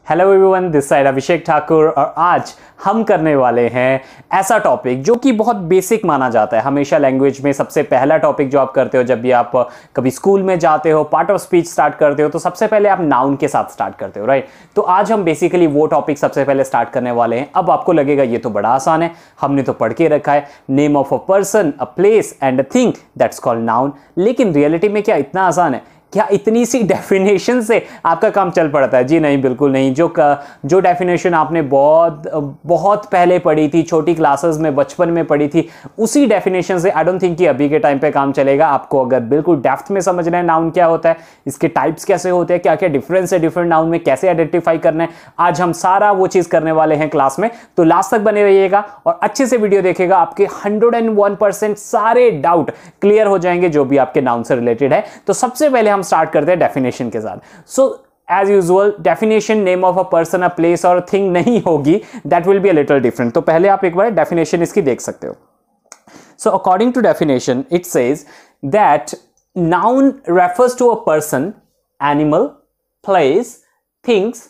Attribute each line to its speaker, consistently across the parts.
Speaker 1: Hello everyone, this side अभिषेक ठाकुर और आज हम करने वाले हैं ऐसा टॉपिक जो कि बहुत बेसिक माना जाता है। हमेशा लैंग्वेज में सबसे पहला टॉपिक जो आप करते हो जब भी आप कभी स्कूल में जाते हो, पार्ट ऑफ स्पीच स्टार्ट करते हो, तो सबसे पहले आप नाउन के साथ स्टार्ट करते हो, राइट। तो आज हम बेसिकली वो टॉपिक सबसे पहले स्टार्ट करने वाले हैं। अब आपको लगेगा ये तो बड़ा आसान है, हमने तो पढ़ के रखा है, name of a person, a place and a thing that's called noun. लेकिन रियलिटी में क्या इतना आसान है? क्या इतनी सी डेफिनेशन से आपका काम चल पड़ता है? जी नहीं, बिल्कुल नहीं। जो डेफिनेशन आपने बहुत पहले पढ़ी थी, छोटी क्लासेस में, बचपन में पढ़ी थी, उसी डेफिनेशन से आई डोंट थिंक कि अभी के टाइम पे काम चलेगा। आपको अगर बिल्कुल डेप्थ में समझना है नाउन क्या होता है, इसके टाइप्स कैसे होते हैं, क्या क्या डिफरेंस है डिफरेंट नाउन में, कैसे आइडेंटिफाई करना है, आज हम सारा वो चीज करने वाले हैं क्लास में। तो लास्ट तक बने रहिएगा और अच्छे से वीडियो देखिएगा, आपके 101% सारे डाउट क्लियर हो जाएंगे जो भी आपके नाउन से रिलेटेड है। तो सबसे पहले हम स्टार्ट करते हैं डेफिनेशन के साथ। So as usual definition name of a person, a place और थिंग नहीं होगी, that will be a little different. तो पहले आप एक बार डेफिनेशन इसकी देख सकते हो। So according to definition it says that noun refers to a person, animal, place, things,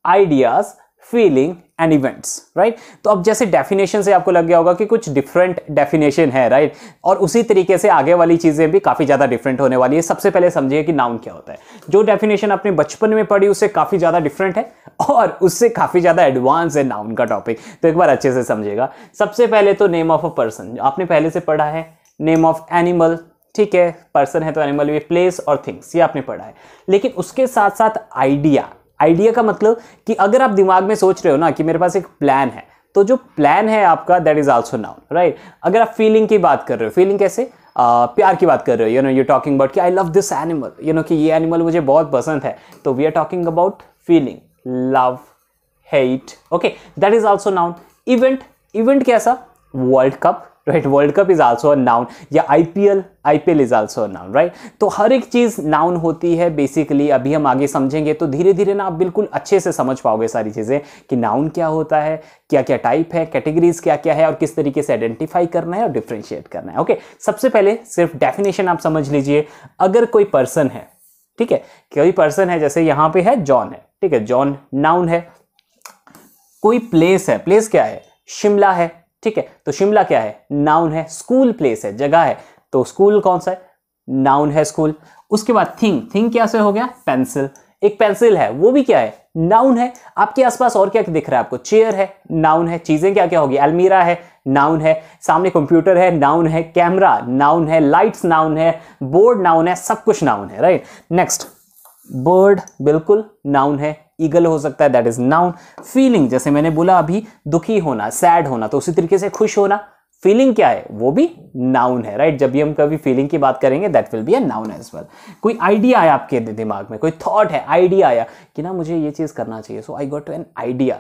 Speaker 1: ideas, feeling and events, right. तो अब जैसे डेफिनेशन से आपको लग गया होगा कि कुछ डिफरेंट डेफिनेशन है, राइट, और उसी तरीके से आगे वाली चीजें भी काफी ज्यादा डिफरेंट होने वाली है। सबसे पहले समझिए कि नाउन क्या होता है। जो डेफिनेशन आपने बचपन में पढ़ी उससे काफी ज्यादा डिफरेंट है और उससे काफी ज्यादा एडवांस है नाउन का टॉपिक। तो एक बार अच्छे से समझिएगा। सबसे पहले तो नेम ऑफ अ पर्सन आपने पहले से पढ़ा है, नेम ऑफ एनिमल, ठीक है, पर्सन है तो एनिमल भी, प्लेस और थिंग्स ये आपने पढ़ा है। लेकिन उसके साथ साथ आइडिया का मतलब कि अगर आप दिमाग में सोच रहे हो ना कि मेरे पास एक प्लान है, तो जो प्लान है आपका that is also noun, right. अगर आप फीलिंग की बात कर रहे हो, फीलिंग कैसे, प्यार की बात कर रहे हो, यू टॉकिंग अबाउट कि आई लव दिस एनिमल, कि ये एनिमल मुझे बहुत पसंद है, तो we are talking about feeling, love, hate, okay, that is also noun. Event कैसा, world cup, right, world cup is also a noun, या IPL is also a noun, right. तो हर एक चीज नाउन होती है बेसिकली। अभी हम आगे समझेंगे तो धीरे धीरे ना आप बिल्कुल अच्छे से समझ पाओगे सारी चीजें कि नाउन क्या होता है, क्या क्या टाइप है, कैटेगरीज क्या क्या है और किस तरीके से आइडेंटिफाई करना है और डिफरेंशिएट करना है। ओके, सबसे पहले सिर्फ डेफिनेशन आप समझ लीजिए। अगर कोई पर्सन है, ठीक है, कोई पर्सन है, जैसे यहां पे है जॉन है, ठीक है, जॉन नाउन है। कोई प्लेस है, प्लेस क्या है, शिमला है, ठीक है, तो शिमला क्या है, नाउन है। स्कूल प्लेस है, जगह है, तो स्कूल कौन सा है, नाउन है, स्कूल। उसके बाद थिंग क्या से हो गया, पेंसिल, एक पेंसिल है, वो भी क्या है, नाउन है। आपके आसपास और क्या दिख रहा है आपको, चेयर है, नाउन है। चीजें क्या क्या होगी, अलमीरा है, नाउन है। सामने कंप्यूटर है, नाउन है। कैमरा नाउन है, लाइट्स नाउन है, बोर्ड नाउन है, सब कुछ नाउन है, राइट। नेक्स्ट, बर्ड बिल्कुल नाउन है, ईगल हो सकता है, दैट इज नाउन। फीलिंग जैसे मैंने बोला अभी, दुखी होना, सैड होना, तो उसी तरीके से खुश होना, फीलिंग क्या है, वो भी नाउन है, राइट। जब भी हम कभी फीलिंग की बात करेंगे that will be a noun as well. कोई आइडिया आया आपके दिमाग में, कोई थॉट है, आइडिया आया कि ना मुझे ये चीज करना चाहिए, so I got an idea,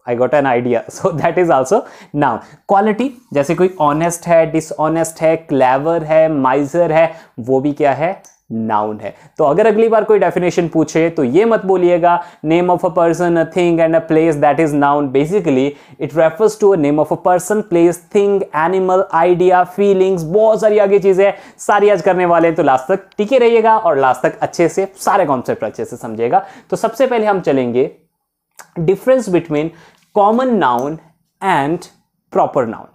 Speaker 1: I got an idea, so that is also noun. Quality जैसे कोई ऑनेस्ट है, डिसऑनेस्ट है, क्लेवर है, माइजर है, वो भी क्या है, नाउन है। तो अगर अगली बार कोई डेफिनेशन पूछे तो ये मत बोलिएगा name of a person, a thing and a place that is noun. Basically it refers to a name of a person, place, thing, animal, idea, feelings, बहुत सारी आगे चीजें सारी आज करने वाले हैं। तो लास्ट तक टिके रहिएगा और लास्ट तक अच्छे से सारे कॉन्सेप्ट अच्छे से समझिएगा। तो सबसे पहले हम चलेंगे difference between common noun and proper noun.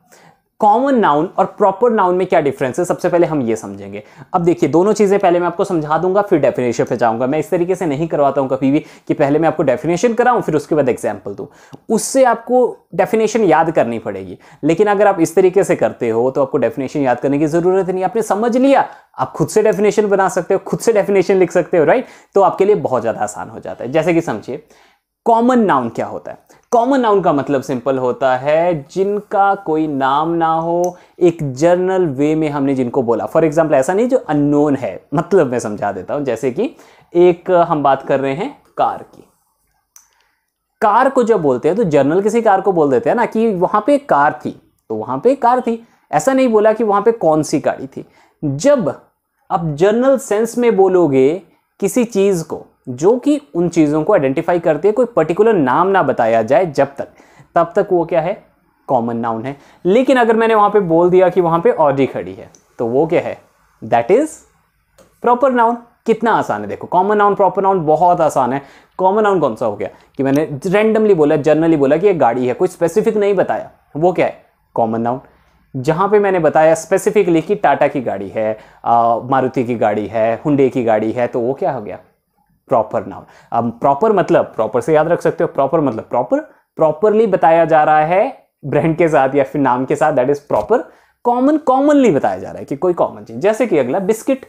Speaker 1: Common noun और प्रॉपर नाउन में क्या डिफरेंस है, सबसे पहले हम ये समझेंगे। अब देखिए, दोनों चीजें पहले मैं आपको समझा दूंगा, फिर डेफिनेशन पे जाऊंगा। मैं इस तरीके से नहीं करवाता हूं कभी भी कि पहले मैं आपको डेफिनेशन कराऊं फिर उसके बाद एग्जांपल दूं। उससे आपको डेफिनेशन याद करनी पड़ेगी। लेकिन अगर आप इस तरीके से करते हो तो आपको डेफिनेशन याद करने की जरूरत नहीं। आपने समझ लिया, आप खुद से डेफिनेशन बना सकते हो, खुद से डेफिनेशन लिख सकते हो, राइट। तो आपके लिए बहुत ज्यादा आसान हो जाता है। जैसे कि समझिए, कॉमन नाउन क्या होता है। कॉमन नाउन का मतलब सिंपल होता है जिनका कोई नाम ना हो, एक जनरल वे में हमने जिनको बोला। फॉर एग्जाम्पल ऐसा नहीं जो अननोन है, मतलब मैं समझा देता हूं। जैसे कि एक हम बात कर रहे हैं कार की। कार को जब बोलते हैं तो जनरल किसी कार को बोल देते हैं ना कि वहां पे एक कार थी, तो वहां पे एक कार थी। ऐसा नहीं बोला कि वहां पे कौन सी गाड़ी थी। जब आप जनरल सेंस में बोलोगे किसी चीज को जो कि उन चीजों को आइडेंटिफाई करती है, कोई पर्टिकुलर नाम ना बताया जाए तब तक वो क्या है, कॉमन नाउन है। लेकिन अगर मैंने वहां पे बोल दिया कि वहां पे ऑडी खड़ी है, तो वो क्या है, दैट इज प्रॉपर नाउन। कितना आसान है देखो, कॉमन नाउन प्रॉपर नाउन बहुत आसान है। कॉमन नाउन कौन सा हो गया कि मैंने रैंडमली बोला, जनरली बोला कि ये गाड़ी है, कोई स्पेसिफिक नहीं बताया, वो क्या है? Common noun. जहां पे मैंने बताया स्पेसिफिकली कि टाटा की गाड़ी है, मारुति की गाड़ी है, हुंडई की गाड़ी है, तो वो क्या हो गया? Proper noun. अब प्रॉपर मतलब, प्रॉपर से याद रख सकते हो, प्रॉपर मतलब प्रॉपर, प्रॉपरली बताया जा रहा है ब्रांड के साथ या फिर नाम के साथ, that is proper. Common, commonly बताया जा रहा है कि कोई कॉमन चीज। जैसे कि अगला बिस्किट,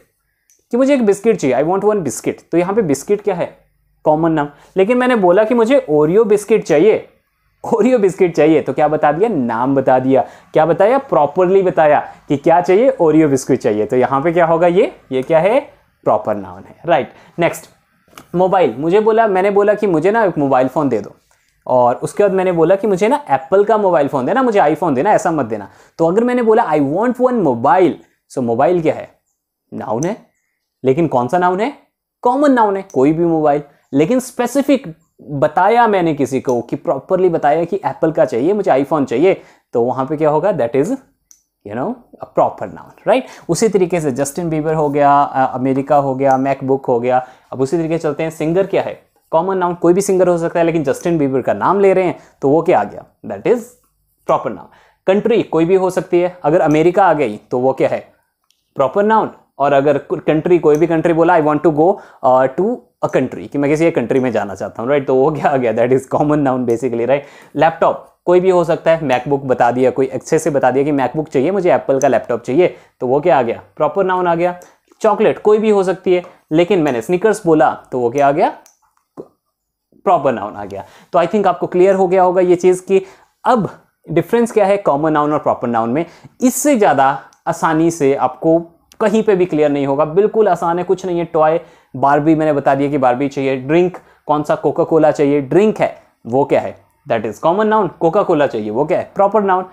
Speaker 1: कि मुझे एक बिस्किट चाहिए, आई वॉन्ट वन बिस्किट, तो यहां पे बिस्किट क्या है? Common noun. लेकिन मैंने बोला कि मुझे ओरियो बिस्किट चाहिए, ओरियो बिस्किट चाहिए, तो क्या बता दिया? नाम बता दिया। क्या बताया? प्रॉपरली बताया कि क्या चाहिए? ओरियो बिस्किट चाहिए। तो यहां पे क्या होगा? ये क्या है? प्रॉपर नाउन है, राइट। Next, mobile. मैंने बोला कि मुझे ना एक मोबाइल फोन दे दो, और उसके बाद मैंने बोला कि मुझे ना एप्पल का मोबाइल फोन देना, मुझे आईफोन देना, ऐसा मत देना। तो अगर मैंने बोला I want one mobile, so mobile क्या है? नाउन है, लेकिन कौन सा नाउन है? कॉमन नाउन है, कोई भी मोबाइल। लेकिन स्पेसिफिक बताया मैंने किसी को कि प्रॉपरली बताया कि एप्पल का चाहिए, मुझे आईफोन चाहिए, तो वहां पे क्या होगा? That is a proper noun, right. उसी तरीके से जस्टिन बीबर हो गया, अमेरिका हो गया, मैकबुक हो गया। अब उसी तरीके चलते हैं, सिंगर क्या है? कॉमन नाउन, कोई भी सिंगर हो सकता है, लेकिन जस्टिन बीबर का नाम ले रहे हैं तो वो क्या आ गया? That is proper noun. Country कोई भी हो सकती है, अगर अमेरिका आ गई तो वो क्या है? Proper noun. और अगर कंट्री, कोई भी कंट्री बोला I want to go to a country, कि मैं किसी एक कंट्री में जाना चाहता हूं, राइट, तो वो क्या आ गया? That is common noun basically, right. Laptop कोई भी हो सकता है, मैकबुक बता दिया, कोई अच्छे से बता दिया कि मैकबुक चाहिए, मुझे एप्पल का लैपटॉप चाहिए, तो वो क्या आ गया? प्रॉपर नाउन आ गया। चॉकलेट कोई भी हो सकती है, लेकिन मैंने स्निकर्स बोला तो वो क्या आ गया? प्रॉपर नाउन आ गया। तो आई थिंक आपको क्लियर हो गया होगा ये चीज कि अब डिफरेंस क्या है कॉमन नाउन और प्रॉपर नाउन में। इससे ज्यादा आसानी से आपको कहीं पे भी क्लियर नहीं होगा, बिल्कुल आसान है, कुछ नहीं है। टॉय, बारबी मैंने बता दिया कि बारबी चाहिए। ड्रिंक, कौन सा? कोका कोला चाहिए, ड्रिंक है, वो क्या है? That is common noun. Coca Cola चाहिए, वो क्या है? Proper noun.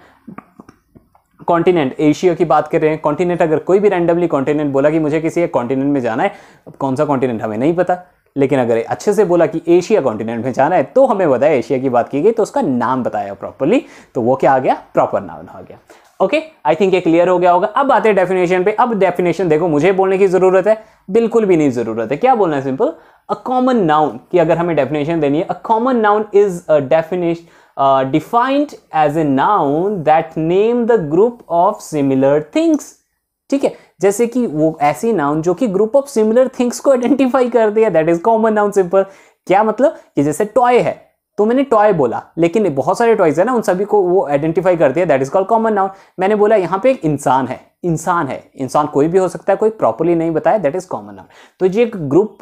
Speaker 1: कॉन्टिनेंट, एशिया की बात कर रहे हैं, कॉन्टिनेंट, अगर कोई भी रैंडमली कॉन्टिनेंट बोला कि मुझे किसी एक कॉन्टिनेंट में जाना है, अब कौन सा कॉन्टिनेंट हमें नहीं पता, लेकिन अगर अच्छे से बोला कि एशिया कॉन्टिनेंट में जाना है तो हमें बताया, एशिया की बात की गई तो उसका नाम बताया प्रॉपरली, तो वो क्या आ गया? प्रॉपर नाउन आ गया। ओके, आई थिंक ये क्लियर हो गया होगा। अब आते हैं डेफिनेशन पे। अब डेफिनेशन देखो, मुझे बोलने की जरूरत है? बिल्कुल भी नहीं जरूरत है। क्या बोलना है? सिंपल, अ कॉमन नाउन की अगर हमें डेफिनेशन देनी है, a common noun is a definition defined as a noun that name the group of similar things. ठीक है, जैसे कि वो ऐसी नाउन जो कि ग्रुप ऑफ सिमिलर थिंग्स को आइडेंटिफाई कर दिया, that is common noun. Simple, क्या मतलब कि जैसे टॉय है तो मैंने टॉय बोला, लेकिन बहुत सारे टॉयज है ना, उन सभी को वो आइडेंटिफाई कर दिया, that is called common noun. मैंने बोला यहाँ पे एक इंसान है, इंसान कोई भी हो सकता है, कोई प्रॉपरली नहीं बताया, दैट इज कॉमन नाउन। तो ये एक ग्रुप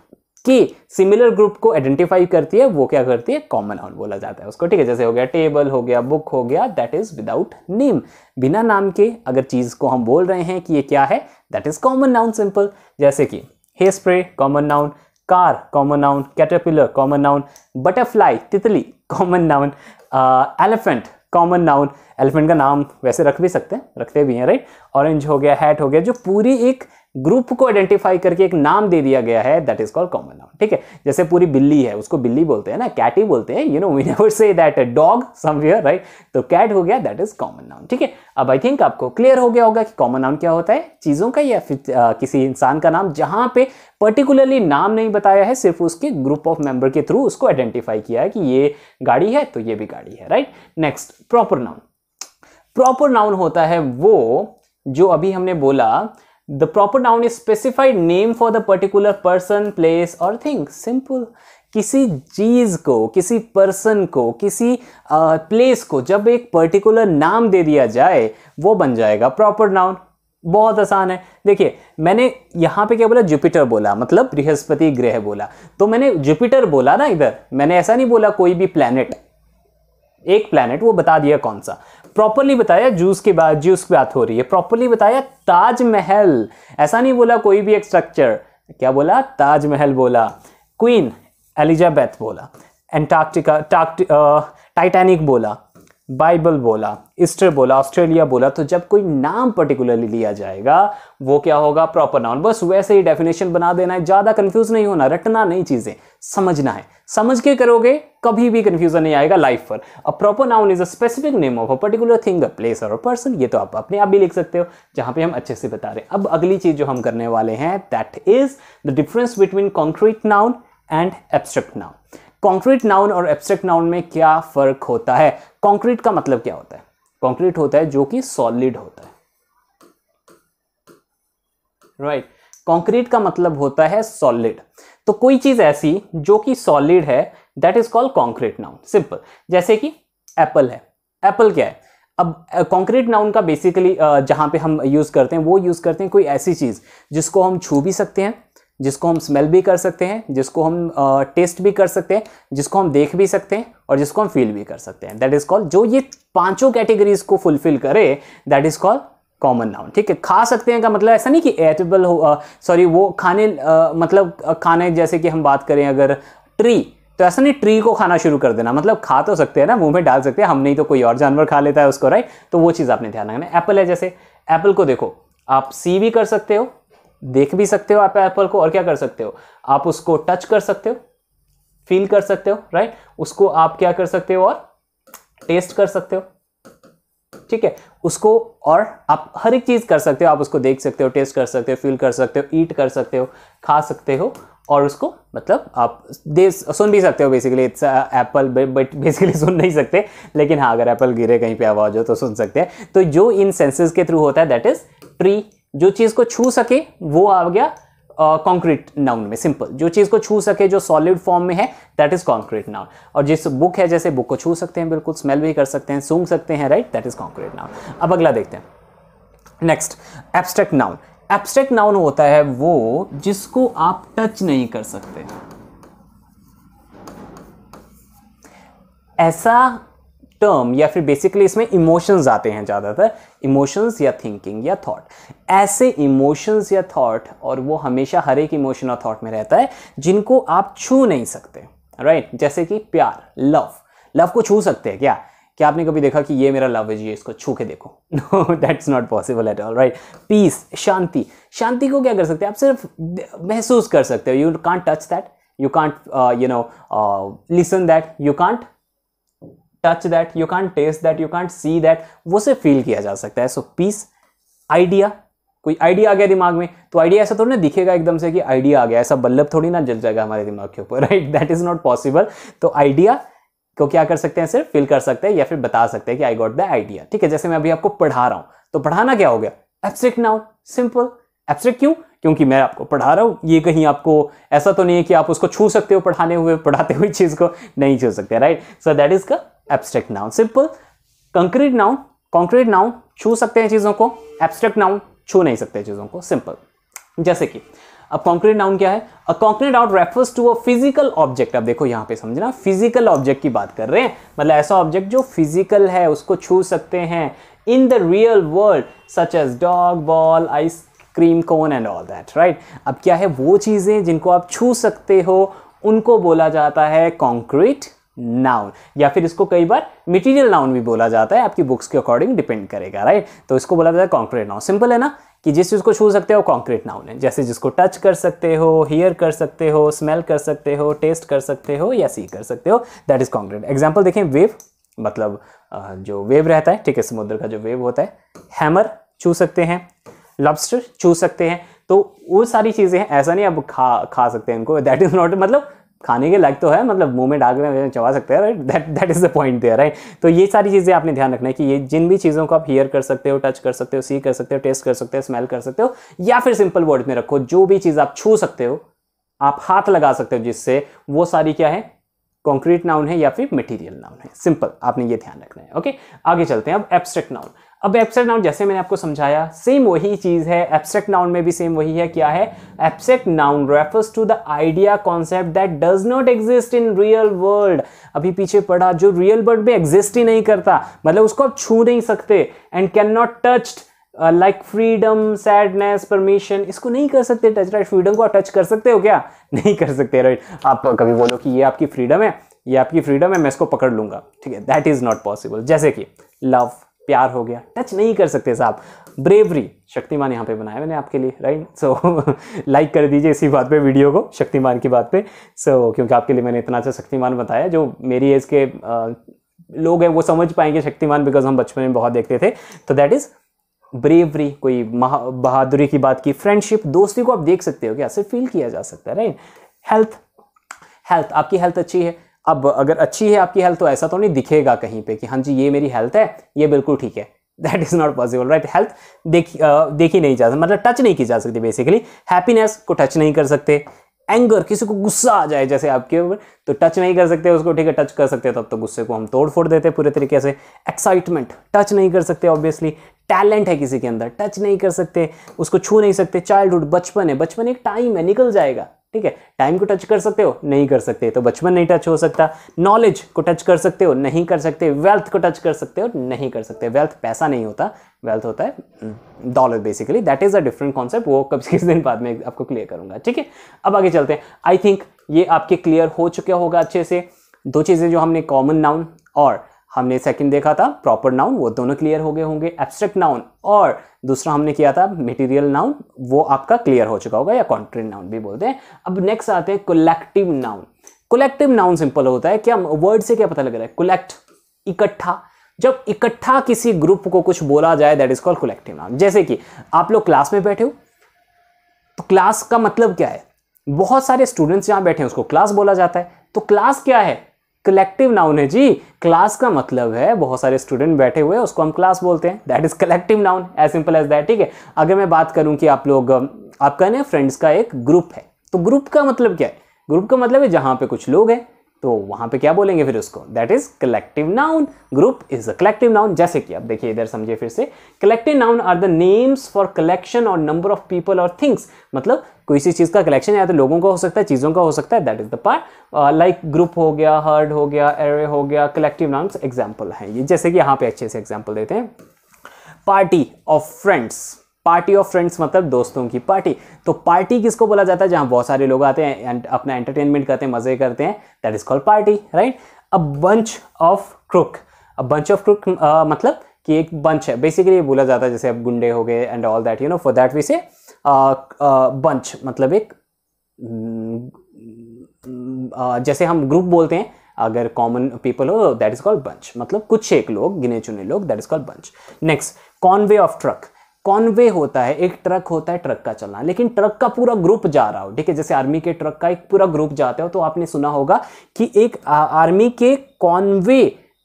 Speaker 1: की सिमिलर ग्रुप को आइडेंटिफाई करती है, वो क्या करती है? कॉमन नाउन बोला जाता है उसको। ठीक है, जैसे हो गया टेबल, हो गया बुक, हो गया, दैट इज विदाउट नेम, बिना नाम के अगर चीज को हम बोल रहे हैं कि ये क्या है, that is common noun. Simple, जैसे कि hair spray, common noun. Car, common noun. Caterpillar, common noun. Butterfly, तितली, common noun. Elephant, common noun. Elephant का नाम वैसे रख भी सकते हैं, रखते भी हैं, राइट। ऑरेंज हो गया, हैट हो गया, जो पूरी एक ग्रुप को आइडेंटिफाई करके एक नाम दे दिया गया है, that is called common noun. ठीक है, जैसे पूरी बिल्ली है, उसको बिल्ली बोलते हैं ना, कैट ही बोलते हैं, we never say that dog somewhere, right. तो कैट हो गया, दैट इज कॉमन नाउन। ठीक है, अब आई थिंक आपको क्लियर हो गया होगा कि कॉमन नाउन क्या होता है, चीजों का या फिर किसी इंसान का नाम जहां पे पर्टिकुलरली नाम नहीं बताया है, सिर्फ उसके ग्रुप ऑफ मेंबर के थ्रू उसको आइडेंटिफाई किया है कि ये गाड़ी है तो ये भी गाड़ी है, right. Next, proper noun. Proper noun होता है वो जो अभी हमने बोला, the proper noun is specified name for the particular person, place और थिंग। सिंपल, किसी चीज को, किसी पर्सन को, किसी प्लेस को जब एक पर्टिकुलर नाम दे दिया जाए, वो बन जाएगा प्रॉपर नाउन। बहुत आसान है। देखिए, मैंने यहां पे क्या बोला? जुपिटर बोला, मतलब बृहस्पति ग्रह बोला, तो मैंने जुपिटर बोला ना, इधर मैंने ऐसा नहीं बोला कोई भी प्लैनेट, एक प्लैनेट, वो बता दिया कौन सा। प्रॉपरली बताया, जूस की बात हो रही है, प्रॉपरली बताया ताजमहल, ऐसा नहीं बोला कोई भी एक स्ट्रक्चर, क्या बोला? ताजमहल बोला। क्वीन एलिजाबेथ बोला, एंटार्क्टिका, टाइटैनिक बोला, बाइबल बोला, ईस्टर बोला, ऑस्ट्रेलिया बोला। तो जब कोई नाम पर्टिकुलरली लिया जाएगा, वो क्या होगा? Proper noun. बस वैसे ही डेफिनेशन बना देना है, ज्यादा कंफ्यूज नहीं होना, रटना नहीं, चीजें समझना है, समझ के करोगे कभी भी कंफ्यूजन नहीं आएगा लाइफ पर। A proper noun is a specific name of a particular thing, a place और अ पर्सन। ये तो आप अपने आप भी लिख सकते हो, जहां पे हम अच्छे से बता रहे हैं। अब अगली चीज जो हम करने वाले हैं, that is the difference between concrete noun and abstract noun. Concrete noun और एब्स्ट्रैक्ट नाउन में क्या फर्क होता है? कॉन्क्रीट का मतलब क्या होता है? कॉन्क्रीट होता है जो कि सॉलिड होता है, राइट। कॉन्क्रीट का मतलब होता है सॉलिड। तो कोई चीज ऐसी जो कि सॉलिड है, that is called concrete noun, simple. जैसे कि एप्पल है। एप्पल क्या है? अब कॉन्क्रीट नाउन का बेसिकली जहां पे हम यूज करते हैं, वो यूज करते हैं कोई ऐसी चीज जिसको हम छू भी सकते हैं, जिसको हम स्मेल भी कर सकते हैं, जिसको हम टेस्ट भी कर सकते हैं, जिसको हम देख भी सकते हैं और जिसको हम फील भी कर सकते हैं। दैट इज कॉल्ड, जो ये पांचों कैटेगरीज को फुलफिल करे, that is called common noun, ठीक है। खा सकते हैं का मतलब ऐसा नहीं कि एटेबल हो, सॉरी वो खाने मतलब खाने, जैसे कि हम बात करें अगर ट्री, तो ऐसा नहीं ट्री को खाना शुरू कर देना, मतलब खा तो सकते हैं ना, मुंह में डाल सकते हैं हम, नहीं तो कोई और जानवर खा लेता है उसको, राइट। तो वो चीज़ आपने ध्यान रखना है। एप्पल है, जैसे एप्पल को देखो, आप सी भी कर सकते हो, देख भी सकते हो आप एप्पल को, और क्या कर सकते हो, आप उसको टच कर सकते हो, फील कर सकते हो, राइट। उसको आप क्या कर सकते हो, और टेस्ट कर सकते हो, ठीक है उसको, और आप हर एक चीज कर सकते हो। आप उसको देख सकते हो, टेस्ट कर सकते हो, फील कर सकते हो, ईट कर सकते हो, खा सकते हो, और उसको मतलब आप सुन भी सकते हो। Basically it's apple, but basically सुन नहीं सकते, लेकिन हाँ अगर एप्पल गिरे कहीं पे आवाज हो तो सुन सकते हैं। तो जो इन सेंसेस के थ्रू होता है, दैट इज ट्री। जो चीज को छू सके वो आ गया कॉन्क्रीट नाउन में, सिंपल। जो चीज को छू सके, जो सॉलिड फॉर्म में है, दैट इज कॉन्क्रीट नाउन। और जिस बुक है, जैसे बुक को छू सकते हैं, बिल्कुल स्मेल भी कर सकते हैं, सूंघ सकते हैं, right, that is concrete noun. अब अगला देखते हैं, next abstract noun. Abstract noun होता है वो जिसको आप टच नहीं कर सकते। ऐसा टर्म, या फिर बेसिकली इसमें इमोशंस आते हैं ज्यादातर, इमोशंस या थिंकिंग या थॉट। ऐसे इमोशंस या थॉट, और वो हमेशा हर एक इमोशन और थॉट में रहता है, जिनको आप छू नहीं सकते, राइट। जैसे कि प्यार, लव। लव को छू सकते हैं क्या? क्या आपने कभी देखा कि ये मेरा लव है जी, इसको छू के देखो? No, that's not possible at all, right. Peace, शांति। शांति को क्या कर सकते हैं आप? सिर्फ महसूस कर सकते हो। You can't touch that, you can't listen that, you can't touch that, you can't taste that, you can't see that, वो से फील किया जा सकता है। So peace. आइडिया, कोई आइडिया आ गया दिमाग में, तो आइडिया ऐसा थोड़ी ना दिखेगा एकदम से कि आइडिया आ गया, ऐसा बल्लभ थोड़ी ना जल जाएगा हमारे दिमाग के ऊपर, right, that is not possible. तो आइडिया को क्या कर सकते हैं? सिर्फ फील कर सकते हैं, या फिर बता सकते हैं कि आई गॉट द आइडिया, ठीक है। जैसे मैं अभी आपको पढ़ा रहा हूं, तो पढ़ाना क्या हो गया? Abstract noun, simple. एब्स्ट्रैक्ट क्यों? क्योंकि मैं आपको पढ़ा रहा हूं, ये कहीं आपको ऐसा तो नहीं है कि आप उसको छू सकते हो, पढ़ाते हुए चीज को नहीं छू सकते, right. So that is the abstract noun, simple. Concrete noun छू सकते हैं चीजों को, एब्स्ट्रैक्ट नाउन छू नहीं सकते चीजों को, सिंपल। जैसे कि अब कॉन्क्रीट नाउन क्या है? A concrete noun refers to a physical object. अब देखो यहां पे समझना, फिजिकल ऑब्जेक्ट की बात कर रहे हैं, मतलब ऐसा ऑब्जेक्ट जो फिजिकल है, उसको छू सकते हैं in the real world, such as dog, ball, ice cream cone and all that, right. अब क्या है? वो चीजें जिनको आप छू सकते हो, उनको बोला जाता है कॉन्क्रीट नाउन, या फिर इसको कई बार मटेरियल नाउन भी बोला जाता है, आपकी बुक्स के अकॉर्डिंग डिपेंड करेगा, राइट। तो इसको बोला जाता है कॉन्क्रीट नाउन। सिंपल है ना, कि जिस चीज को छू सकते हो कॉन्क्रीट नाउन है। जैसे जिसको टच कर सकते हो, हियर कर सकते हो, स्मेल कर सकते हो, टेस्ट कर सकते हो, या सी कर सकते हो, दैट इज कॉन्क्रीट। एग्जाम्पल देखें, वेव, मतलब जो वेव रहता है, ठीक है, समुद्र का जो वेव होता है। हैमर छू सकते हैं, लॉबस्टर छू सकते हैं। तो वो सारी चीजें हैं, ऐसा नहीं अब खा सकते हैं उनको, दैट इज नॉट, मतलब खाने के लायक तो है, मतलब मुंह में डाल के चबा सकते हैं, right, that is the point there, right. तो ये सारी चीजें आपने ध्यान रखना है कि ये जिन भी चीजों को आप हियर कर सकते हो, टच कर सकते हो, सी कर सकते हो, टेस्ट कर सकते हो, स्मेल कर सकते हो, या फिर सिंपल वर्ड में रखो, जो भी चीज आप छू सकते हो, आप हाथ लगा सकते हो जिससे, वो सारी क्या है? कॉन्क्रीट नाउन है या फिर मटेरियल नाउन है, सिंपल। आपने ये ध्यान रखना है, ओके। आगे चलते हैं अब एब्स्ट्रैक्ट नाउन। अब एब्स्ट्रैक्ट नाउन जैसे मैंने आपको समझाया, सेम वही चीज है। एब्स्ट्रैक्ट नाउन में भी सेम वही है। क्या है? Abstract noun refers to the idea, concept that does not exist in real world. अभी पीछे पढ़ा, जो रियल वर्ल्ड में एग्जिस्ट ही नहीं करता, मतलब उसको आप छू नहीं सकते, and can not touched, like freedom, sadness, permission, इसको नहीं कर सकते टच, राइट। फ्रीडम को आप टच कर सकते हो क्या? नहीं कर सकते, राइट। आप कभी बोलो कि ये आपकी फ्रीडम है, ये आपकी फ्रीडम है, मैं इसको पकड़ लूंगा, ठीक है, दैट इज नॉट पॉसिबल। जैसे कि लव, प्यार हो गया, टच नहीं कर सकते साहब। ब्रेवरी, शक्तिमान यहाँ पे बनाया मैंने आपके लिए, राइट। सो लाइक कर दीजिए इसी बात पे, वीडियो को, शक्तिमान की बात पे। सो क्योंकि आपके लिए मैंने इतना अच्छा शक्तिमान बताया, जो मेरी एज के लोग हैं वो समझ पाएंगे शक्तिमान, बिकॉज हम बचपन में बहुत देखते थे। तो दैट इज ब्रेवरी, कोई बहादुरी की बात की। फ्रेंडशिप, दोस्ती को आप देख सकते हो क्या? सिर्फ फील किया जा सकता है, राइट। हेल्थ, हेल्थ, आपकी हेल्थ अच्छी है। अब अगर अच्छी है आपकी हेल्थ तो ऐसा तो नहीं दिखेगा कहीं पे कि हाँ जी ये मेरी हेल्थ है, ये बिल्कुल ठीक है। That is not possible, right. Health देखी नहीं जा सकती, मतलब टच नहीं की जा सकती बेसिकली। हैप्पीनेस को टच नहीं कर सकते। एंगर, किसी को गुस्सा आ जाए जैसे आपके ऊपर, तो टच नहीं कर सकते उसको, ठीक है। टच कर सकते तब तो गुस्से को हम तोड़ फोड़ देते पूरे तरीके से। एक्साइटमेंट टच नहीं कर सकते ऑब्वियसली। टैलेंट है किसी के अंदर, टच नहीं कर सकते, उसको छू नहीं सकते। चाइल्डहुड, बचपन है, बचपन एक टाइम है, निकल जाएगा, ठीक है। टाइम को टच कर सकते हो, नहीं कर सकते, तो बचपन नहीं टच हो सकता। नॉलेज को टच कर सकते हो, नहीं कर सकते। वेल्थ को टच कर सकते हो, नहीं कर सकते। वेल्थ पैसा नहीं होता, वेल्थ होता है dollar basically. That is a different concept, वो कब किस दिन बाद में आपको क्लियर करूंगा, ठीक है। अब आगे चलते हैं। आई थिंक ये आपके क्लियर हो चुका होगा अच्छे से। दो चीजें जो हमने, कॉमन नाउन और हमने सेकंड देखा था प्रॉपर नाउन, वो दोनों क्लियर हो गए होंगे। एब्स्ट्रैक्ट नाउन और दूसरा हमने किया था मटेरियल नाउन, वो आपका क्लियर हो चुका होगा, या कॉन्ट्रेंट नाउन भी बोलते हैं। अब नेक्स्ट आते हैं collective noun. Collective noun simple होता है, क्या वर्ड से क्या पता लग रहा है? कलेक्ट, इकट्ठा। जब इकट्ठा किसी ग्रुप को कुछ बोला जाए that is called collective noun. जैसे कि आप लोग क्लास में बैठे हो, तो क्लास का मतलब क्या है? बहुत सारे स्टूडेंट्स जहां बैठे हैं उसको क्लास बोला जाता है। तो क्लास क्या है? कलेक्टिव नाउन है जी। क्लास का मतलब है बहुत सारे स्टूडेंट बैठे हुए, उसको हम क्लास बोलते हैं, that is collective noun, as simple as that, ठीक है। अगर मैं बात करूं कि आप लोग, आपका ना फ्रेंड्स का एक ग्रुप है, तो ग्रुप का मतलब क्या है? ग्रुप का मतलब है जहां पे कुछ लोग हैं, तो वहां पे क्या बोलेंगे फिर उसको? That is collective noun. Group is a collective noun. जैसे कि आप देखिए इधर समझिए फिर से, collective noun are the names for collection और नंबर ऑफ पीपल और थिंग्स। मतलब कोई सी चीज का कलेक्शन या तो लोगों का हो सकता है, चीजों का हो सकता है, that is the part. Like group हो गया, हर्ड हो गया, एरे हो गया, कलेक्टिव नाउन्स एग्जाम्पल हैं ये। जैसे कि यहाँ पे अच्छे से एग्जाम्पल देते हैं, party of friends. Party of friends मतलब दोस्तों की पार्टी। तो पार्टी किसको बोला जाता है? जहां बहुत सारे लोग आते हैं एंड अपना एंटरटेनमेंट करते हैं, मजे करते हैं, that is called party, right. A bunch of crook. A bunch of crook मतलब कि एक बंच है, बेसिकली बोला जाता है जैसे अब गुंडे हो गए and all that, you know, for that we say bunch मतलब एक जैसे हम ग्रुप बोलते हैं अगर कॉमन पीपल हो, दैट इज कॉल्ड बंच, मतलब कुछ एक लोग, गिने चुने लोग, that is called bunch. Next, convoy of truck. Convoy होता है, एक ट्रक होता है, ट्रक का चलना, लेकिन ट्रक का पूरा ग्रुप जा रहा हो, ठीक है। जैसे आर्मी के ट्रक का एक पूरा ग्रुप जाते हो, तो आपने सुना होगा कि एक आर्मी के कॉन्वे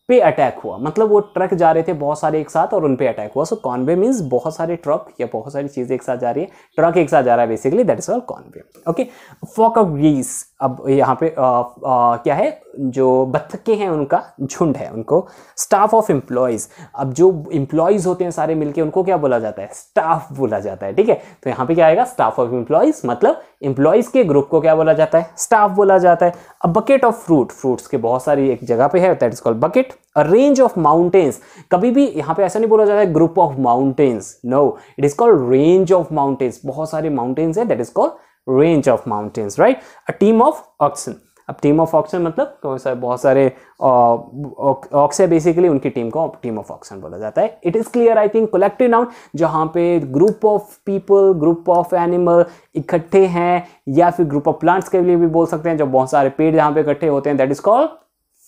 Speaker 1: पे अटैक हुआ, मतलब वो ट्रक जा रहे थे बहुत सारे एक साथ और उन पे अटैक हुआ। सो कॉन्वे मींस बहुत सारे ट्रक या बहुत सारी चीजें एक साथ जा रही है, ट्रक एक साथ जा रहा है basically, that is called convoy, okay. Flock of ग्रीस। अब यहाँ पे क्या है? जो बत्तखे हैं उनका झुंड है, उनको स्टाफ ऑफ एम्प्लॉयज। अब जो एम्प्लॉयज होते हैं सारे मिलके, उनको क्या बोला जाता है? स्टाफ बोला जाता है, ठीक है। तो यहाँ पे क्या आएगा? स्टाफ ऑफ एम्प्लॉयज, मतलब एम्प्लॉयज के ग्रुप को क्या बोला जाता है? स्टाफ बोला जाता है। A bucket of fruit. Fruits के बहुत सारी एक जगह पे है, that is called bucket. A range of mountains. कभी भी यहाँ पे ऐसा नहीं बोला जाता है group of mountains, no, it is called range of mountains. बहुत सारे माउंटेन्स है, that is called range of mountains, right. A team of oxen. अब टीम ऑफ ऑक्सन मतलब बहुत सारे ऑक्स है बेसिकली, उनकी टीम को टीम ऑफ ऑक्सन बोला जाता है। It is clear I think. Collective noun जहां पे group of people, group of animal इकट्ठे हैं, या फिर ग्रुप ऑफ प्लांट्स के लिए भी बोल सकते हैं, जब बहुत सारे पेड़ जहां पे इकट्ठे होते हैं, that is called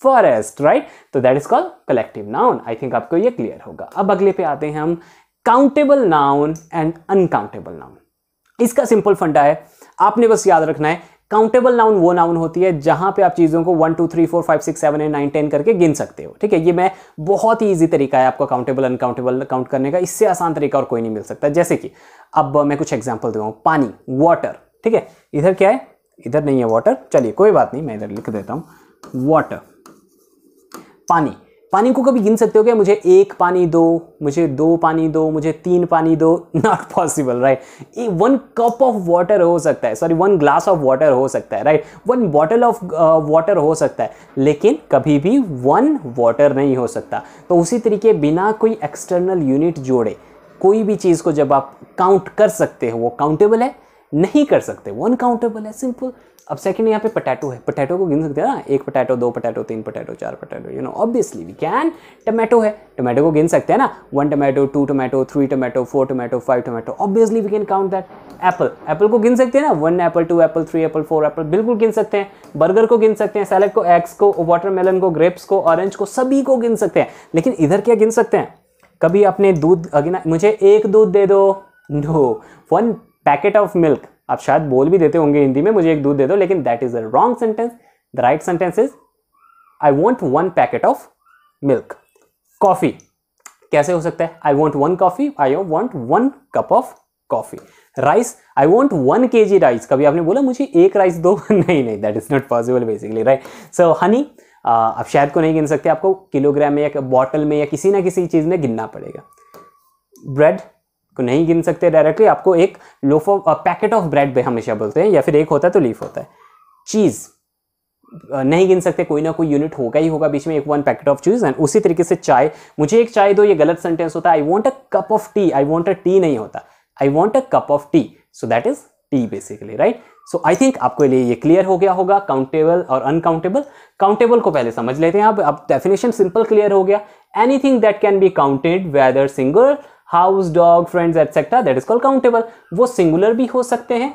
Speaker 1: forest, right. तो that is called collective noun. I think आपको ये क्लियर होगा। अब अगले पे आते हैं हम, countable noun and uncountable noun. इसका सिंपल फंडा है, आपने बस याद रखना है, काउंटेबल नाउन वो नाउन होती है जहां पे आप चीजों को 1 2 3 4 5 6 7 8 9 10 करके गिन सकते हो, ठीक है। ये मैं बहुत ही इजी तरीका है आपको काउंटेबल अनकाउंटेबल काउंट करने का, इससे आसान तरीका और कोई नहीं मिल सकता। जैसे कि अब मैं कुछ एग्जांपल दूंगा, पानी, वाटर, ठीक है। इधर क्या है? इधर नहीं है वाटर, चलिए कोई बात नहीं, मैं इधर लिख देता हूं वाटर, पानी। पानी को कभी गिन सकते हो क्या? मुझे 1 पानी दो, मुझे 2 पानी दो, मुझे 3 पानी दो, not possible, right. 1 cup of water हो सकता है, सॉरी 1 ग्लास ऑफ वाटर हो सकता है, राइट। 1 बॉटल ऑफ वाटर हो सकता है, लेकिन कभी भी 1 वाटर नहीं हो सकता। तो उसी तरीके बिना कोई एक्सटर्नल यूनिट जोड़े कोई भी चीज को जब आप काउंट कर सकते हो, वो काउंटेबल है, नहीं कर सकते वो अनकाउंटेबल है, सिंपल। अब सेकंड यहाँ पे पोटैटो है, पोटैटो को गिन सकते हैं ना, 1 potato, 2 potato, 3 potato, 4 potato, you know, obviously we can. Tomato है, टमाटो को गिन सकते हैं ना, 1 tomato, 2 tomato, 3 tomato, 4 tomato, 5 tomato, obviously we can count that. Apple, apple को गिन सकते हैं ना, 1 एप्पल, 2 एप्पल, 3 एप्पल, 4 एप्पल, बिल्कुल गिन सकते हैं। बर्गर को गिन सकते हैं, सैलेड को, एग्स को, वाटरमेलन को, ग्रेप्स को, ऑरेंज को, सभी को गिन सकते हैं। लेकिन इधर क्या गिन सकते हैं? कभी अपने दूध गिना, मुझे 1 दूध दे दो, नो, 1 पैकेट ऑफ मिल्क। आप शायद बोल भी देते होंगे हिंदी में, मुझे 1 दूध दे दो, लेकिन that is a wrong sentence, the right sentence is I want 1 packet of milk. Coffee कैसे हो सकता है? I want 1 coffee, I want 1 cup of coffee. Rice, I want 1 kg rice. कभी आपने बोला मुझे 1 राइस दो? नहीं, that is not possible basically, right. So honey, आप शहद को नहीं गिन सकते, आपको किलोग्राम में या बॉटल में या किसी ना किसी चीज में गिनना पड़ेगा। ब्रेड को नहीं गिन सकते डायरेक्टली, आपको एक loaf of packet of bread पे हमेशा बोलते हैं, या फिर एक होता है तो लीफ होता है। चीज नहीं गिन सकते, कोई ना कोई यूनिट होगा ही होगा बीच में, एक 1 पैकेट ऑफ चीज। एंड उसी तरीके से चाय, मुझे एक चाय दो, ये गलत सेंटेंस होता है। I want a cup of T, I want a T नहीं होता, I want a cup of T, so that is T basically, right. So I think आपके लिए ये क्लियर हो गया होगा, काउंटेबल और अनकाउंटेबल। काउंटेबल को पहले समझ लेते हैं। अब डेफिनेशन सिंपल क्लियर हो गया। Anything that can be counted whether single, house, dog, friends etcetera, that is called countable. वो सिंगुलर भी हो सकते हैं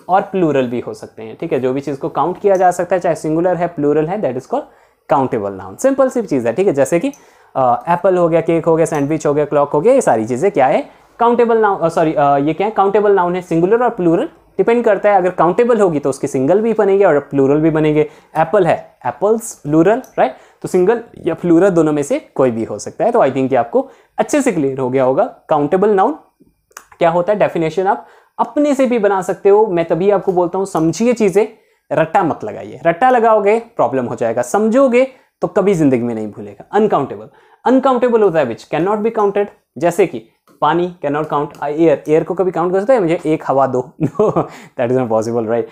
Speaker 1: और प्लूरल भी हो सकते हैं, ठीक है। जो भी चीज को काउंट किया जा सकता है, चाहे सिंगुलर है, प्लूरल है, that is called countable noun. Simple सी चीज है, ठीक है। जैसे कि एप्पल हो गया, केक हो गया, सैंडविच हो गया, क्लॉक हो गया, ये सारी चीजें क्या है? काउंटेबल नाउन, सॉरी ये क्या है? काउंटेबल नाउन है। सिंगुलर और प्लूरल डिपेंड करता है, अगर काउंटेबल होगी तो उसकी सिंगल भी बनेगी और प्लूरल भी बनेंगे। एप्पल है, एप्पल्स प्लूरल, राइट। तो सिंगल या प्लूरल दोनों में से कोई भी हो सकता है। तो आई थिंक ये आपको अच्छे से क्लियर हो गया होगा। काउंटेबल नाउन क्या होता है, डेफिनेशन आप अपने से भी बना सकते हो। मैं तभी आपको बोलता हूं समझिए चीजें, रट्टा मत लगाइए। रट्टा लगाओगे प्रॉब्लम हो जाएगा, समझोगे तो कभी जिंदगी में नहीं भूलेगा। अनकाउंटेबल, अनकाउंटेबल होता है which can not be counted, जैसे कि पानी can not count, air, air को कभी काउंट कर सकते हैं? मुझे एक हवा दो, know that is not possible, right.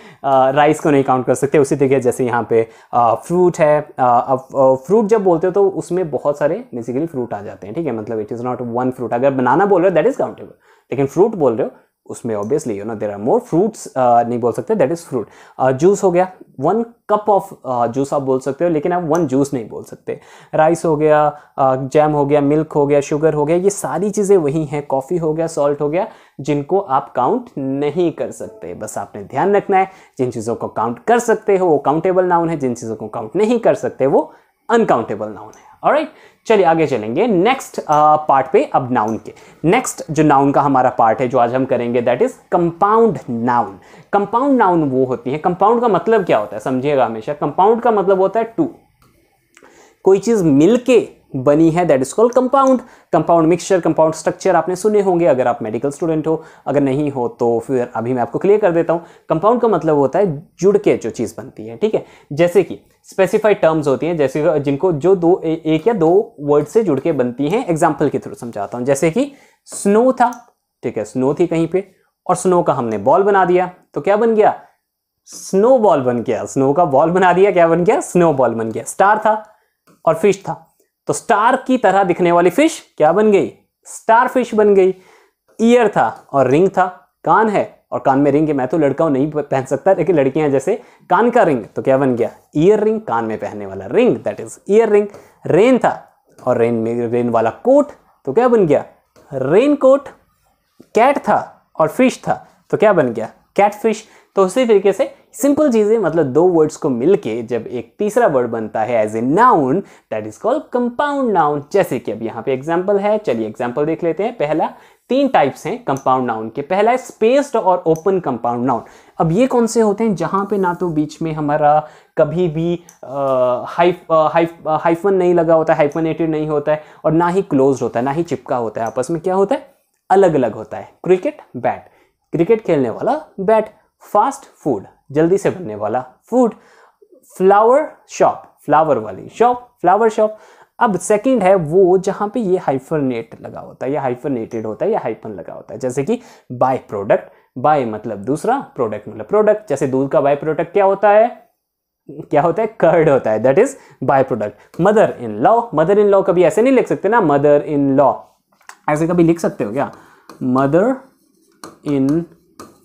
Speaker 1: Rice को नहीं काउंट कर सकते। उसी तरीके जैसे यहाँ पे फ्रूट है, फ्रूट जब बोलते हो तो उसमें बहुत सारे बेसिकली फ्रूट आ जाते हैं, ठीक है। मतलब इट इज नॉट 1 फ्रूट। अगर बनाना बोल रहे हो दैट इज काउंटेबल, लेकिन फ्रूट बोल रहे हो उसमें obviously you know there are more fruits, नहीं बोल सकते, दैट इज फ्रूट। जूस हो गया, 1 कप ऑफ जूस आप बोल सकते हो, लेकिन आप 1 जूस नहीं बोल सकते। राइस हो गया, जैम हो गया, मिल्क हो गया, शुगर हो गया, ये सारी चीज़ें वही हैं। कॉफ़ी हो गया, सॉल्ट हो गया, जिनको आप काउंट नहीं कर सकते। बस आपने ध्यान रखना है, जिन चीज़ों को काउंट कर सकते हो वो काउंटेबल नाउन है, जिन चीज़ों को काउंट नहीं कर सकते वो अनकाउंटेबल नाउन है। ऑलराइट, चलिए आगे चलेंगे नेक्स्ट पार्ट पे। अब नाउन के नेक्स्ट जो नाउन का हमारा पार्ट है जो आज हम करेंगे, that is compound noun. Compound noun वो होती है, कंपाउंड का मतलब क्या होता है समझिएगा हमेशा। कंपाउंड का मतलब होता है 2, कोई चीज मिलके बनी है, that is called compound. Compound mixture, compound structure आपने सुने होंगे अगर आप मेडिकल स्टूडेंट हो, अगर नहीं हो तो फिर अभी मैं आपको क्लियर कर देता हूँ। कंपाउंड का मतलब होता है जुड़ के जो चीज़ बनती है, ठीक है। जैसे कि स्पेसिफाइड टर्म्स होती हैं, जैसे जिनको जो एक या 2 वर्ड से जुड़ के बनती हैं। एग्जाम्पल के थ्रू समझाता हूँ। जैसे कि स्नो था, ठीक है, स्नो थी कहीं पे और स्नो का हमने बॉल बना दिया, तो क्या बन गया? स्नो बॉल बन गया। स्नो का बॉल बना दिया, क्या बन गया? स्नो बॉल बन गया। स्टार था और फिश था, तो स्टार की तरह दिखने वाली फिश क्या बन गई? स्टार फिश बन गई। ईयर था और रिंग था, कान है और कान में रिंग है। मैं तो लड़का हूं, नहीं पहन सकता, लेकिन लड़कियां जैसे कान का रिंग, तो क्या बन गया? ईयर रिंग, कान में पहनने वाला ring, that is ear ring. Rain था और रेन में रेन वाला कोट, तो क्या बन गया? Rain coat. कैट था और फिश था, तो क्या बन गया? Cat fish. तो उसी तरीके से सिंपल चीजें, मतलब 2 वर्ड्स को मिलके जब एक तीसरा वर्ड बनता है as a noun, that is called compound noun. जैसे कि अब यहाँ पे एग्जांपल है, चलिए एग्जांपल देख लेते हैं। पहला, 3 टाइप्स हैं कंपाउंड नाउन के। पहला है स्पेस्ड और ओपन कंपाउंड नाउन। अब ये कौन से होते हैं? जहां पे ना तो बीच में हमारा कभी भी हाइफन नहीं लगा होता है, हाइफनेटेड नहीं होता है, और ना ही क्लोज होता है, ना ही चिपका होता है। आपस में क्या होता है? अलग अलग होता है। क्रिकेट, बैट, क्रिकेट खेलने वाला बैट। फास्ट फूड, जल्दी से बनने वाला फूड। फ्लावर शॉप, फ्लावर वाली शॉप, फ्लावर शॉप। अब सेकंड है वो जहां पे ये हाइफनेट लगा होता है, या हाइफनेटेड होता है, या हाइफन लगा होता है। जैसे कि बाय प्रोडक्ट, बाय मतलब दूसरा, प्रोडक्ट मतलब प्रोडक्ट। जैसे दूध का बाय प्रोडक्ट क्या होता है? क्या होता है? कर्ड होता है, that is by product. Mother in law, mother in law कभी ऐसे नहीं लिख सकते ना, मदर इन लॉ, ऐसे कभी लिख सकते हो क्या? मदर इन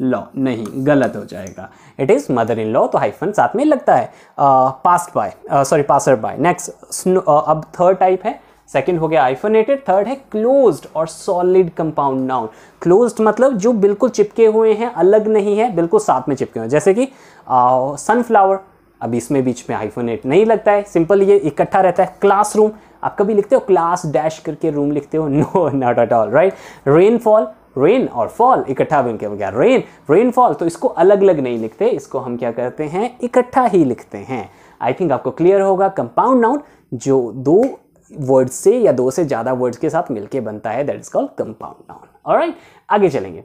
Speaker 1: लॉ नहीं, गलत हो जाएगा। It is mother in law, तो हाइफन साथ में लगता है। Past by, sorry passer by. Next, अब थर्ड टाइप है, सेकंड हो गया हाइफनेटेड, थर्ड है क्लोज्ड और सॉलिड कंपाउंड नाउन। क्लोज्ड मतलब जो बिल्कुल चिपके हुए हैं, अलग नहीं है, बिल्कुल साथ में चिपके हुए हैं। जैसे कि सनफ्लावर, अब इसमें बीच में हाइफनेट नहीं लगता है, सिंपल ये इकट्ठा रहता है। क्लासरूम, आप कभी लिखते हो क्लास डैश करके रूम लिखते हो? No, not at all, right. Rainfall, rain और फॉल इकट्ठा बन के हो गया रेन, रेनफॉल। तो इसको अलग अलग नहीं लिखते, इसको हम क्या करते हैं? इकट्ठा ही लिखते हैं। आई थिंक आपको क्लियर होगा। कंपाउंड नाउन जो दो वर्ड से या दो से ज्यादा वर्ड्स के साथ मिलके बनता है, that is called compound noun. Alright, आगे चलेंगे।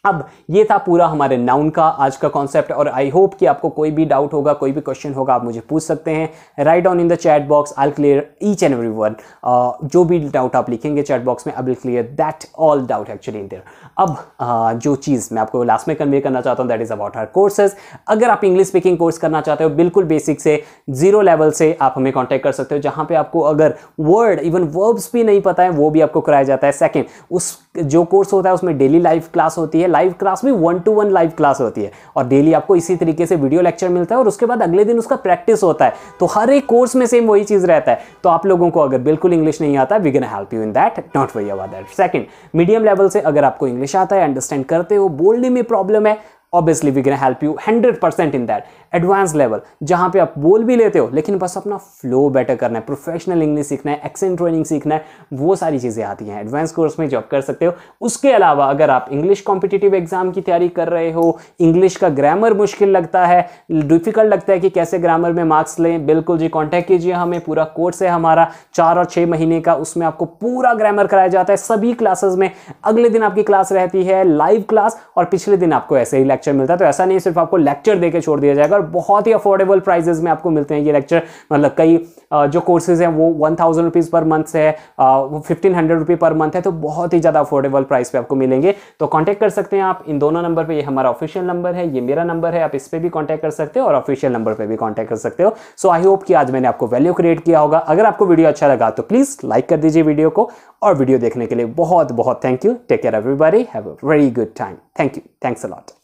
Speaker 1: अब ये था पूरा हमारे नाउन का आज का कॉन्सेप्ट, और आई होप कि आपको कोई भी डाउट होगा, कोई भी क्वेश्चन होगा, आप मुझे पूछ सकते हैं। Write down in the chat box, I will clear each and every one. जो भी डाउट आप लिखेंगे चैट बॉक्स में, I will clear that all doubt actually in their. अब जो चीज़ मैं आपको लास्ट में कन्वे करना चाहता हूँ, that is about our courses. अगर आप इंग्लिश स्पीकिंग कोर्स करना चाहते हो बिल्कुल बेसिक से, 0 लेवल से, आप हमें कॉन्टैक्ट कर सकते हो, जहाँ पे आपको अगर वर्ड इवन वर्ब्स भी नहीं पता है वो भी आपको कराया जाता है। सेकेंड, उस जो कोर्स होता है उसमें डेली लाइव क्लास होती है, लाइव क्लास भी 1-to-1 लाइव क्लास होती है, और डेली आपको इसी तरीके से वीडियो लेक्चर मिलता है, और उसके बाद अगले दिन उसका प्रैक्टिस होता है। तो हर एक कोर्स में सेम वही चीज रहता है। तो आप लोगों को अगर बिल्कुल इंग्लिश नहीं आता, we can help you in that, don't worry about that. Second, medium level से अगर आपको इंग्लिश आता है, अंडरस्टैंड करते हो, बोलने में प्रॉब्लम है, obviously we can help you 100% in that. Advance level, जहां पे आप बोल भी लेते हो लेकिन बस अपना फ्लो बेटर करना है, प्रोफेशनल इंग्लिश सीखना है, एक्सेंट ट्रेनिंग सीखना है, वो सारी चीजें आती हैं एडवांस कोर्स में, जो आप कर सकते हो। उसके अलावा अगर आप इंग्लिश कॉम्पिटिटिव एग्जाम की तैयारी कर रहे हो, इंग्लिश का ग्रामर मुश्किल लगता है, डिफिकल्ट लगता है कि कैसे ग्रामर में मार्क्स लें, बिल्कुल जी कॉन्टैक्ट कीजिए हमें। पूरा कोर्स है हमारा 4 और 6 महीने का, उसमें आपको पूरा ग्रामर कराया जाता है सभी क्लासेस में। अगले दिन आपकी क्लास रहती है लाइव क्लास, और पिछले दिन आपको ऐसे ही लेक्चर मिलता है। तो ऐसा नहीं सिर्फ आपको लेक्चर देके छोड़ दिया जाएगा, और बहुत ही अफोर्डेबल प्राइसेस में आपको मिलते हैं ये लेक्चर। मतलब कई जो कोर्सेज हैं वो 1000 रुपीज पर मंथ से है, वो 1500 रुपये पर मंथ है, तो बहुत ही ज्यादा अफोर्डेबल प्राइस पे आपको मिलेंगे। तो कांटेक्ट कर सकते हैं आप इन दोनों नंबर पे, ये हमारा ऑफिशियल नंबर है, ये मेरा नंबर है, आप इस पे भी कांटेक्ट कर सकते हो और ऑफिशियल नंबर पे भी कांटेक्ट कर सकते हो। सो आई होप कि आज मैंने आपको वैल्यू क्रिएट किया होगा। अगर आपको वीडियो अच्छा लगा तो प्लीज लाइक कर दीजिए वीडियो को, और वीडियो देखने के लिए बहुत बहुत thank you. Take care everybody, have a very good time. Thank you, thanks a lot.